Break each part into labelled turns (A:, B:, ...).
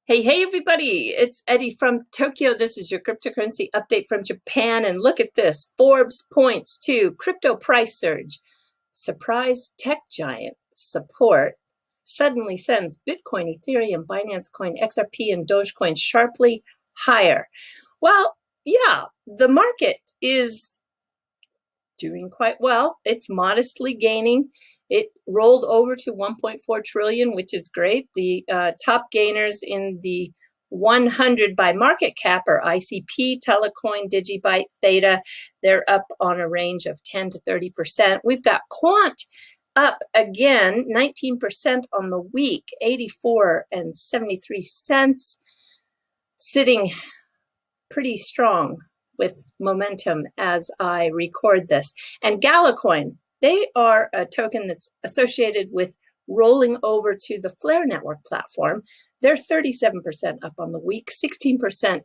A: Hey, everybody, it's Eddie from Tokyo. This is your cryptocurrency update from Japan. And look at this. Forbes points to crypto price surge. Surprise tech giant support suddenly sends Bitcoin, Ethereum, Binance Coin, XRP, and Dogecoin sharply higher. Well, yeah, the market is doing quite well. It's modestly gaining. It rolled over to 1.4 trillion, which is great. The top gainers in the 100 by market cap are ICP, Telecoin, Digibyte, Theta. They're up on a range of 10 to 30%. We've got Quant up again, 19% on the week, 84 and 73 cents, sitting pretty strong with momentum as I record this. And Galacoin, they are a token that's associated with rolling over to the Flare network platform. They're 37% up on the week, 16%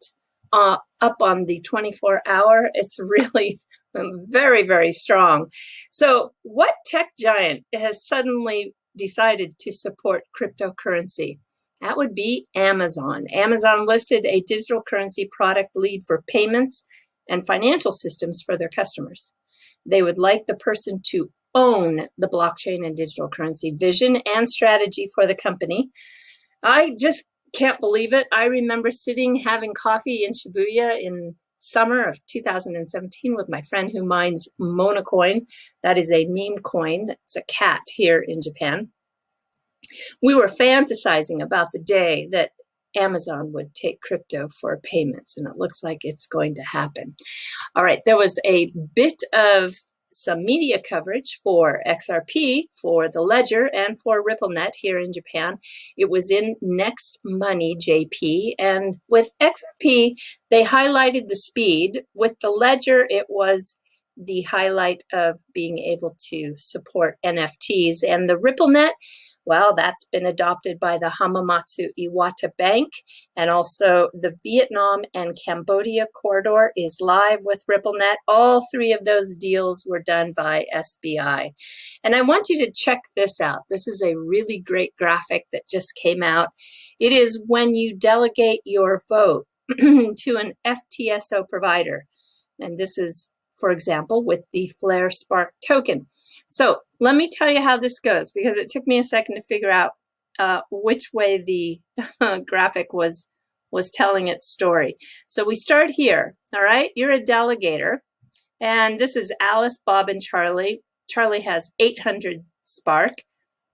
A: up on the 24-hour. It's really very, very strong. So what tech giant has suddenly decided to support cryptocurrency? That would be Amazon. Amazon listed a digital currency product lead for payments and financial systems for their customers. They would like the person to own the blockchain and digital currency vision and strategy for the company. I just can't believe it. I remember sitting having coffee in Shibuya in summer of 2017 with my friend who mines MoneyGram. That is a meme coin. It's a cat here in Japan. We were fantasizing about the day that Amazon would take crypto for payments, and it looks like it's going to happen. All right, there was a bit of some media coverage for XRP, for the Ledger, and for RippleNet here in Japan. It was in Next Money JP, and with XRP, they highlighted the speed. With the Ledger, it was the highlight of being able to support NFTs, and the RippleNet, well, that's been adopted by the Hamamatsu Iwata Bank, and also the Vietnam and Cambodia corridor is live with RippleNet. All three of those deals were done by SBI. And I want you to check this out. This is a really great graphic that just came out. It is when you delegate your vote to an FTSO provider. And this is, for example, with the Flare Spark token. So let me tell you how this goes, because it took me a second to figure out which way the graphic was telling its story. So we start here, all right? You're a delegator, and this is Alice, Bob, and Charlie. Charlie has 800 Spark,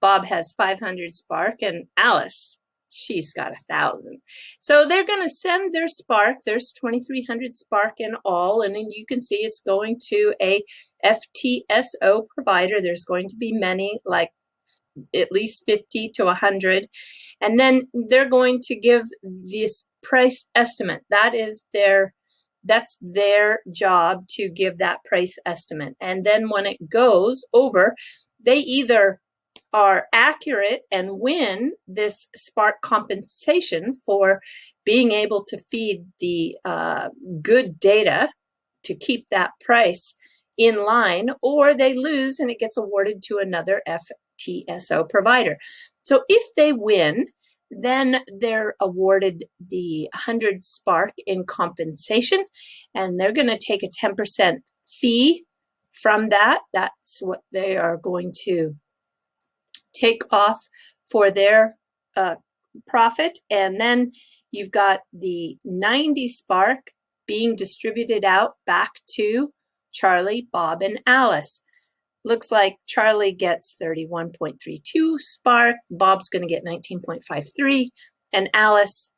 A: Bob has 500 Spark, and Alice, she's got 1,000. So they're going to send their Spark. There's 2,300 Spark in all, and then you can see it's going to a FTSO provider. There's going to be many, like at least 50 to 100, and then they're going to give this price estimate. That's their job, to give that price estimate. And then when it goes over, they either are accurate and win this Spark compensation for being able to feed the good data to keep that price in line, or they lose and it gets awarded to another FTSO provider. So if they win, then they're awarded the 100 Spark in compensation, and they're going to take a 10% fee from that. That's what they are going to take off for their profit. And then you've got the 90 Spark being distributed out back to Charlie, Bob, and Alice. Looks like Charlie gets 31.32 Spark, Bob's going to get 19.53, and Alice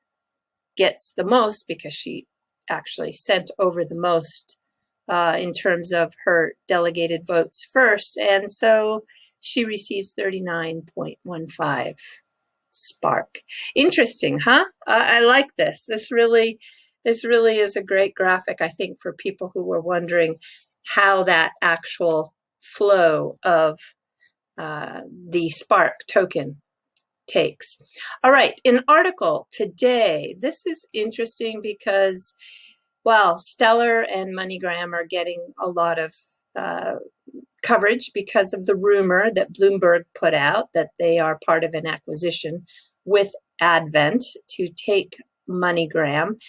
A: gets the most because she actually sent over the most in terms of her delegated votes first, and so she receives 39.15 Spark. Interesting, huh? I like this. This really is a great graphic, I think, for people who were wondering how that actual flow of the Spark token takes. All right, an article today. This is interesting because, well, Stellar and MoneyGram are getting a lot of coverage because of the rumor that Bloomberg put out that they are part of an acquisition with advent to take MoneyGram.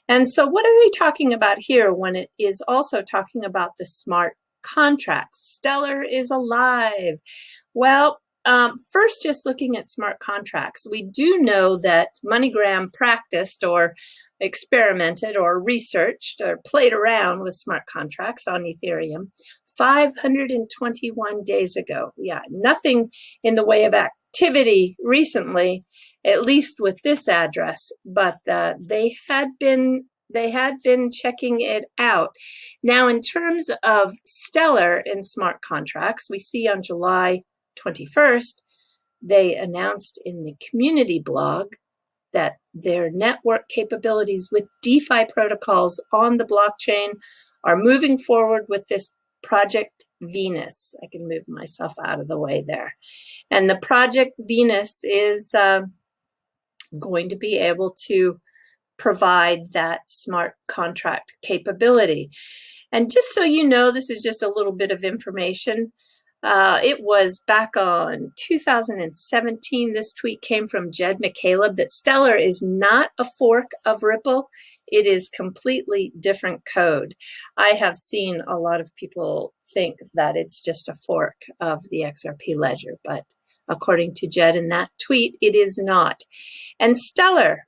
A: And so what are they talking about here when it is also talking about the smart contracts? Stellar is alive. Well, first, just looking at smart contracts, we do know that MoneyGram practiced or experimented or researched or played around with smart contracts on Ethereum 521 days ago. Yeah, nothing in the way of activity recently, at least with this address, but they had been checking it out. Now, in terms of Stellar in smart contracts, we see on July 21st, they announced in the community blog that their network capabilities with DeFi protocols on the blockchain are moving forward with this Project Venus. I can move myself out of the way there. And the Project Venus is going to be able to provide that smart contract capability. And just so you know, this is just a little bit of information. It was back on 2017, this tweet came from Jed McCaleb, that Stellar is not a fork of Ripple. It is completely different code. I have seen a lot of people think that it's just a fork of the XRP ledger, but according to Jed in that tweet, it is not. And Stellar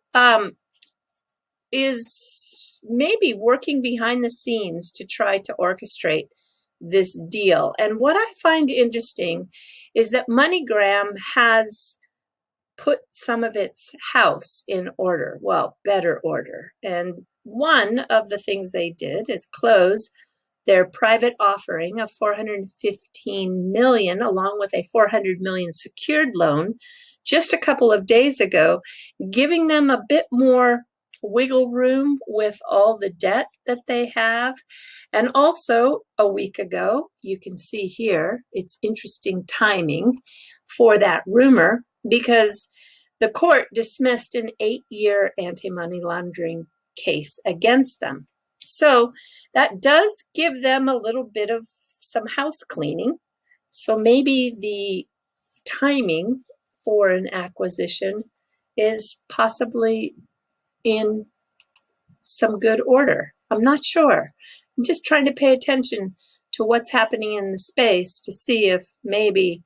A: is maybe working behind the scenes to try to orchestrate this deal. And what I find interesting is that MoneyGram has put some of its house in order, well, better order. And one of the things they did is close their private offering of $415 million, along with a $400 million secured loan, just a couple of days ago, giving them a bit more wiggle room with all the debt that they have. And also a week ago, you can see here, it's interesting timing for that rumor, because the court dismissed an 8-year anti-money laundering case against them. So that does give them a little bit of some house cleaning. So maybe the timing for an acquisition is possibly in some good order. I'm not sure. I'm just trying to pay attention to what's happening in the space to see if maybe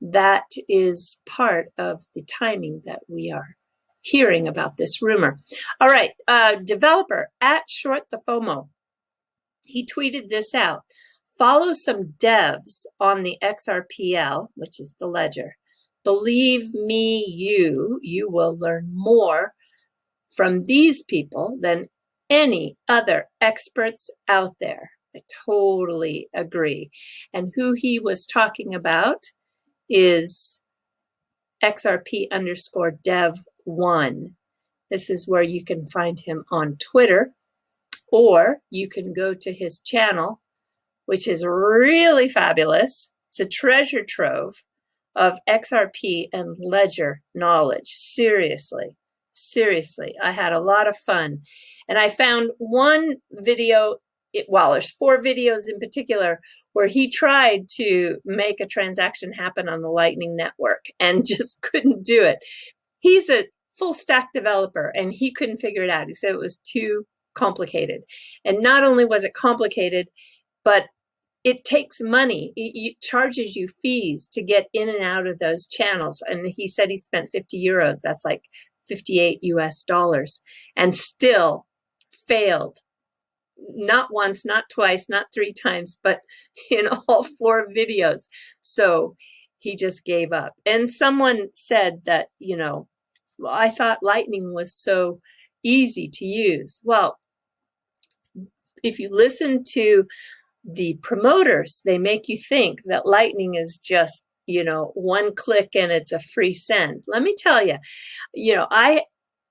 A: that is part of the timing that we are hearing about this rumor. All right, developer at Short the FOMO, he tweeted this out. Follow some devs on the XRPL, which is the ledger. Believe me, you will learn more from these people than any other experts out there. I totally agree. And who he was talking about is XRP_dev1. This is where you can find him on Twitter, or you can go to his channel, which is really fabulous. It's a treasure trove of XRP and ledger knowledge. Seriously, I had a lot of fun. And I found one video, well, there's 4 videos in particular, where he tried to make a transaction happen on the Lightning Network and just couldn't do it. He's a full stack developer and he couldn't figure it out. He said it was too complicated. And not only was it complicated, but it takes money. It charges you fees to get in and out of those channels. And he said he spent 50 euros. That's like 58 US dollars, and still failed. Not once, not twice, not 3 times, but in all 4 videos. So he just gave up. And someone said that, you know, well, I thought Lightning was so easy to use. Well, if you listen to the promoters, they make you think that Lightning is just, you know, 1 click and it's a free send. Let me tell you, you know, I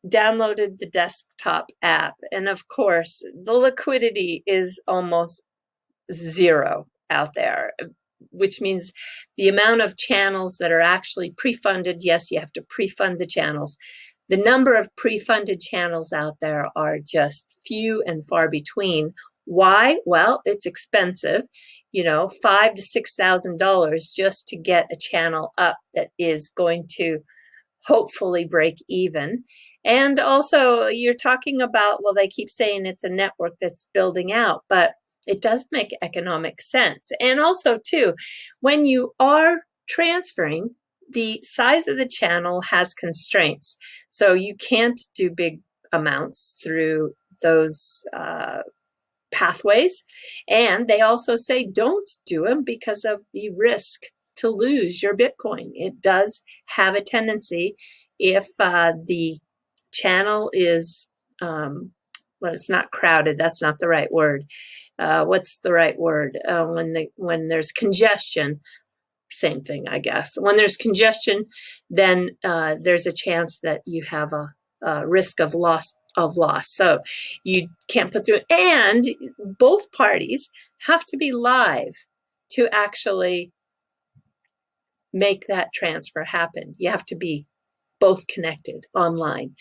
A: downloaded the desktop app, and of course, the liquidity is almost 0 out there, which means the amount of channels that are actually pre-funded, yes, you have to pre-fund the channels. The number of pre-funded channels out there are just few and far between. Why? Well, it's expensive, you know, $5,000 to $6,000 just to get a channel up that is going to hopefully break even. And also you're talking about, well, they keep saying it's a network that's building out, but it does make economic sense. And also too, when you are transferring, the size of the channel has constraints. So you can't do big amounts through those pathways. And they also say don't do them because of the risk to lose your Bitcoin. It does have a tendency, if the channel is, well, it's not crowded, that's not the right word. What's the right word? When there's congestion, same thing, I guess. When there's congestion, then there's a chance that you have a risk of loss. So you can't put through, and both parties have to be live to actually make that transfer happen. You have to be both connected online.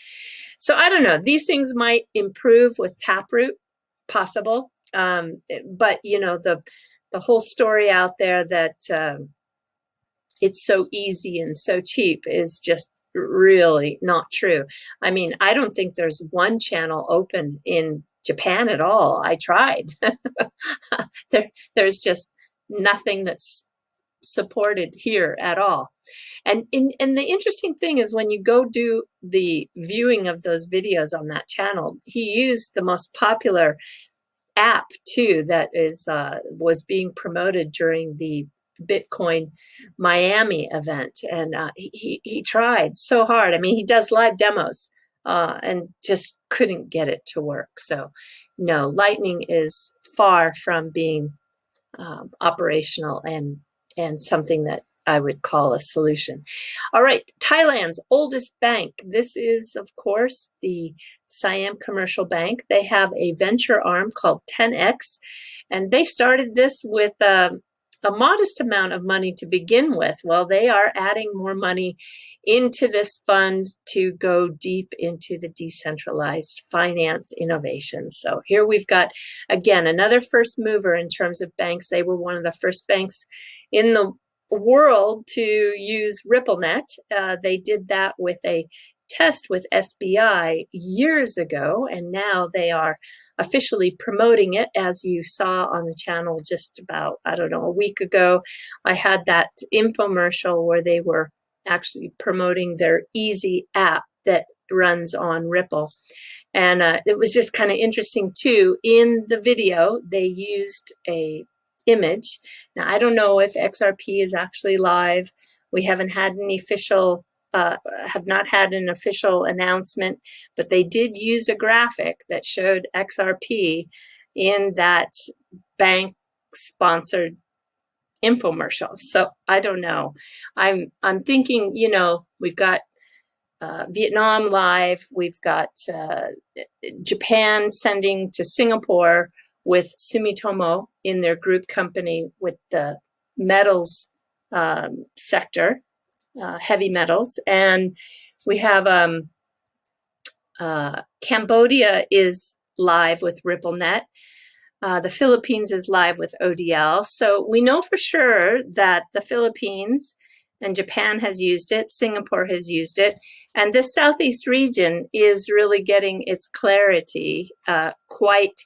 A: So I don't know, these things might improve with Taproot, possible. But you know, the whole story out there that it's so easy and so cheap is just really not true. I mean, I don't think there's one channel open in Japan at all. I tried. There's just nothing that's supported here at all. And the interesting thing is, when you go do the viewing of those videos on that channel, he used the most popular app too that is was being promoted during the Bitcoin Miami event, and he tried so hard. I mean, he does live demos and just couldn't get it to work. So no, Lightning is far from being operational and something that I would call a solution. All right, Thailand's oldest bank. This is, of course, the Siam Commercial Bank. They have a venture arm called 10X, and they started this with a modest amount of money to begin with. Well, they are adding more money into this fund to go deep into the decentralized finance innovation. So here we've got, again, another first mover in terms of banks. They were one of the first banks in the world to use RippleNet. They did that with a test with SBI years ago, and now they are officially promoting it, as you saw on the channel just about, I don't know, a week ago. I had that infomercial where they were actually promoting their easy app that runs on Ripple. And it was just kind of interesting too. In the video, they used a image. Now, I don't know if XRP is actually live. We haven't had any official have not had an official announcement, but they did use a graphic that showed XRP in that bank-sponsored infomercial. So I don't know. I'm thinking, you know, we've got Vietnam live. We've got Japan sending to Singapore with Sumitomo in their group company with the metals sector. Heavy metals, and we have Cambodia is live with RippleNet. The Philippines is live with ODL. So we know for sure that the Philippines and Japan has used it, Singapore has used it, and this Southeast region is really getting its clarity quite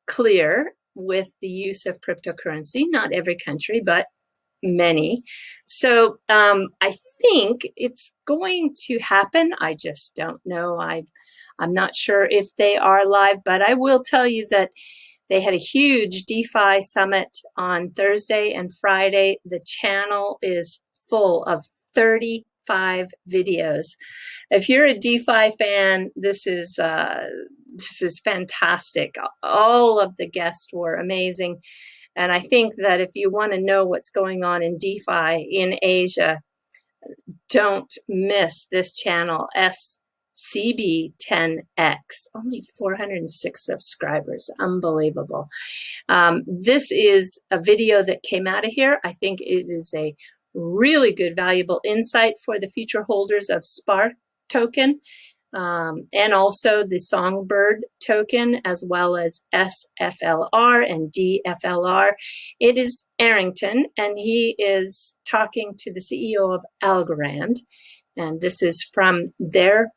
A: clear with the use of cryptocurrency. Not every country, but many. So I think it's going to happen. I just don't know. I'm not sure if they are live, but I will tell you that they had a huge DeFi Summit on Thursday and Friday. The channel is full of 35 videos. If you're a DeFi fan, this is fantastic. All of the guests were amazing. And I think that if you want to know what's going on in DeFi in Asia, don't miss this channel, SCB10X. Only 406 subscribers. Unbelievable. This is a video that came out of here. I think it is a really good, valuable insight for the future holders of Spark token. And also the Songbird token, as well as SFLR and DFLR. It is Arrington, and he is talking to the CEO of Algorand. And this is from their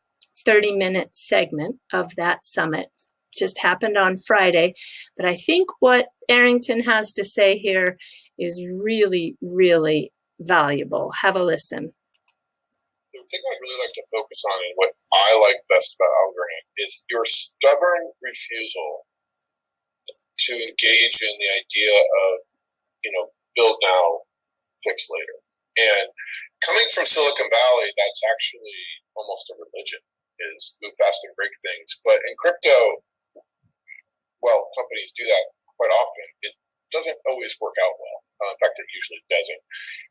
A: 30-minute segment of that summit. Just happened on Friday. But I think what Arrington has to say here is really, really valuable. Have a listen.
B: The thing I'd really like to focus on and what I like best about Algorand is your stubborn refusal to engage in the idea of, build now, fix later. And coming from Silicon Valley, that's actually almost a religion, is move fast and break things. But in crypto, well, companies do that quite often. It doesn't always work out well. In fact, it usually doesn't.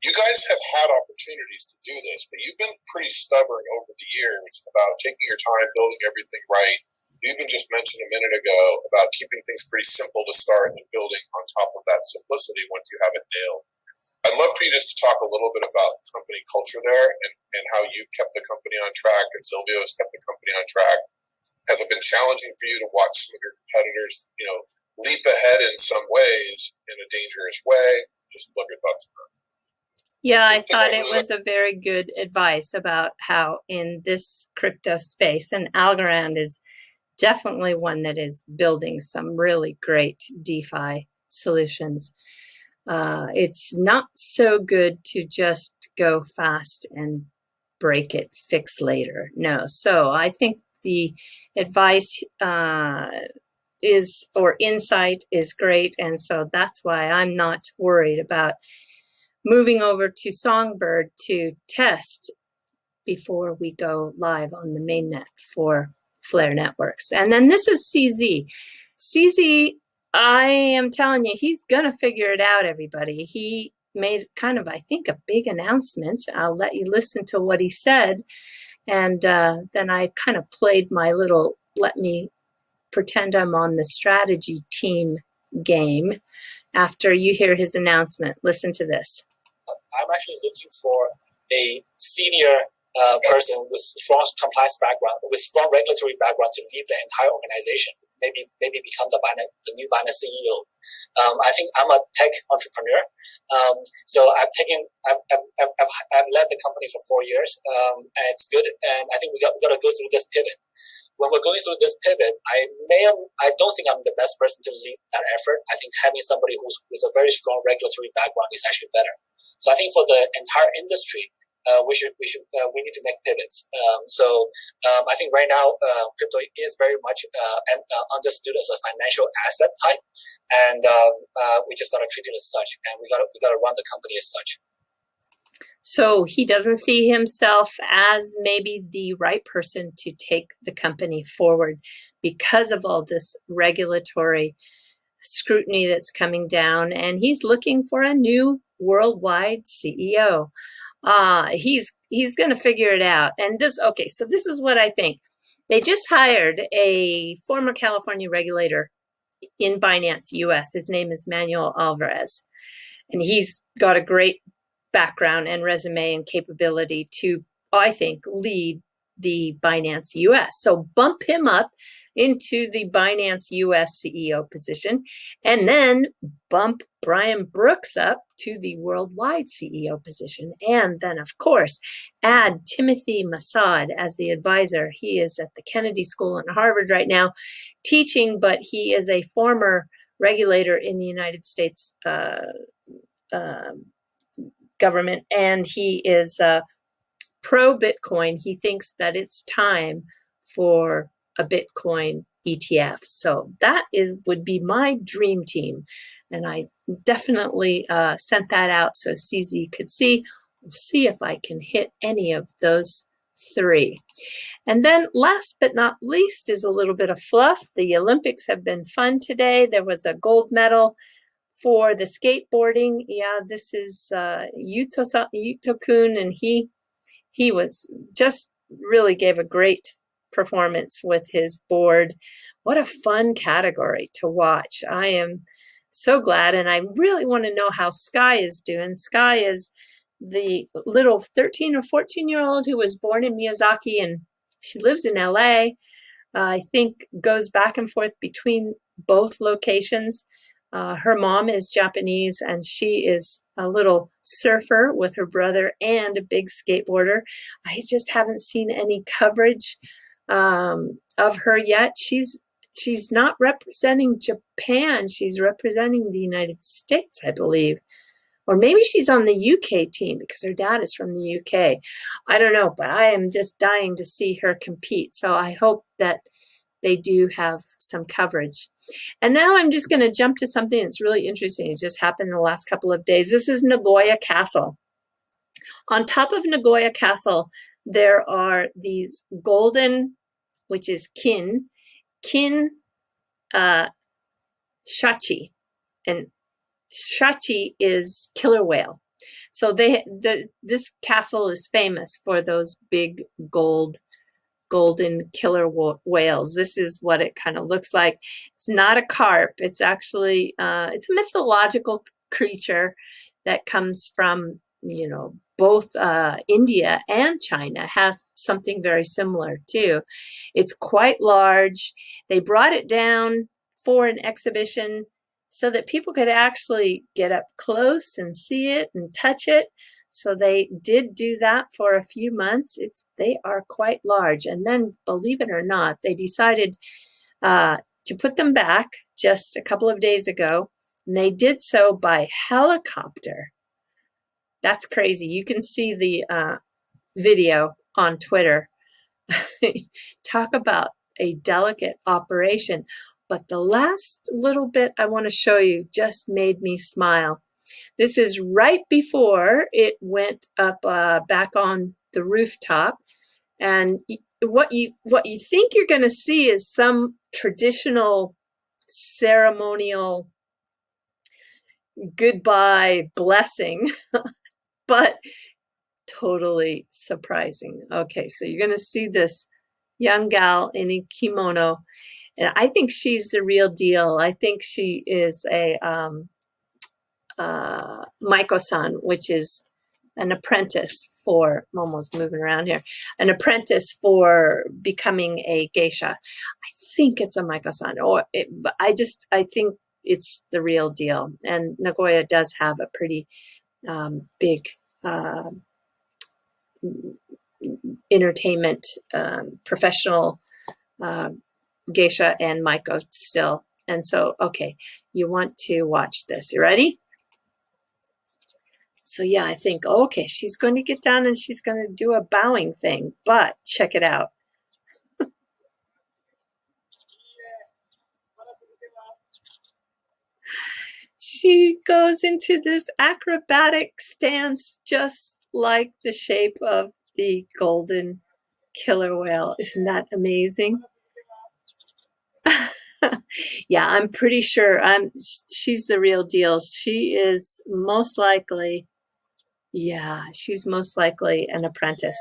B: You guys have had opportunities to do this, but you've been pretty stubborn over the years about taking your time, building everything right. You even just mentioned a minute ago about keeping things pretty simple to start and building on top of that simplicity once you have it nailed. I'd love for you just to talk a little bit about company culture there and how you've kept the company on track and Silvio has kept the company on track. Has it been challenging for you to watch some of your competitors, leap ahead in some ways in a dangerous way? Just love your thoughts on that.
A: Yeah, I thought it was a very good advice about how in this crypto space, and Algorand is definitely one that is building some really great DeFi solutions. It's not so good to just go fast and break it, fix later. No. So I think the advice insight is great. And so that's why I'm not worried about moving over to Songbird to test before we go live on the mainnet for Flare Networks. And then this is CZ. CZ, I am telling you, he's going to figure it out, everybody. He made kind of, I think, a big announcement. I'll let you listen to what he said. And then I kind of played my little, let me pretend I'm on the strategy team game after you hear his announcement. Listen to this.
C: I'm actually looking for a senior person with strong compliance background, with strong regulatory background to lead the entire organization. Maybe become the new Binance CEO. I think I'm a tech entrepreneur, so I've led the company for 4 years, and it's good. And I think we got to go through this pivot. When we're going through this pivot, I don't think I'm the best person to lead that effort. I think having somebody who's with a very strong regulatory background is actually better. So I think for the entire industry, we need to make pivots. I think right now, crypto is very much understood as a financial asset type, and we just got to treat it as such, and we got to run the company as such.
A: So he doesn't see himself as maybe the right person to take the company forward because of all this regulatory scrutiny that's coming down, and he's looking for a new worldwide CEO. He's going to figure it out. And so this is what I think. They just hired a former California regulator in Binance US. His name is Manuel Alvarez, and he's got a great background and resume and capability to, I think, lead the Binance US. So bump him up into the Binance US CEO position, and then bump Brian Brooks up to the worldwide CEO position. And then, of course, add Timothy Masad as the advisor. He is at the Kennedy School in Harvard right now teaching, but he is a former regulator in the United States government, and he is pro-Bitcoin. He thinks that it's time for a Bitcoin ETF. So that would be my dream team. And I definitely sent that out so CZ could see. We'll see if I can hit any of those three. And then last but not least is a little bit of fluff. The Olympics have been fun today. There was a gold medal for the skateboarding. Yeah, this is Yuto-kun, and he was just really gave a great performance with his board. What a fun category to watch. I am so glad, and I really want to know how Sky is doing. Sky is the little 13 or 14-year-old who was born in Miyazaki, and she lives in LA. I think goes back and forth between both locations. Her mom is Japanese, and she is a little surfer with her brother and a big skateboarder. I just haven't seen any coverage of her yet. She's not representing Japan. She's representing the United States, I believe. Or maybe she's on the UK team because her dad is from the UK. I don't know, but I am just dying to see her compete. So I hope that they do have some coverage. And now I'm just going to jump to something that's really interesting. It just happened in the last couple of days. This is Nagoya Castle. On top of Nagoya Castle, there are these golden, which is kin shachi, and shachi is killer whale. So this castle is famous for those big golden killer whales. This is what it kind of looks like. It's not a carp. It's actually it's a mythological creature that comes from, you know, both India and China have something very similar too. It's quite large. They brought it down for an exhibition so that people could actually get up close and see it and touch it. So they did do that for a few months. They are quite large. And then, believe it or not, they decided to put them back just a couple of days ago. And they did so by helicopter. That's crazy. You can see the video on Twitter. Talk about a delicate operation. But the last little bit I want to show you just made me smile. This is right before it went up back on the rooftop. And what you think you're going to see is some traditional ceremonial goodbye blessing, but totally surprising. Okay, so you're going to see this young gal in a kimono, and I think she's the real deal. I think she is a Maiko-san, which is an apprentice for, I'm almost moving around here, an apprentice for becoming a geisha. I think it's a Maiko-san, I think it's the real deal. And Nagoya does have a pretty big entertainment professional geisha and Maiko still. And so, okay, you want to watch this. You ready? So yeah, I think, okay, she's going to get down and she's going to do a bowing thing, but check it out. She goes into this acrobatic stance just like the shape of the golden killer whale. Isn't that amazing? Yeah, I'm pretty sure she's the real deal. She is most likely, yeah, she's most likely an apprentice.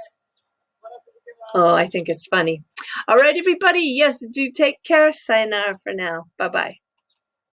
A: Oh, I think it's funny. All right, everybody. Yes, do take care. Sayonara for now. Bye-bye.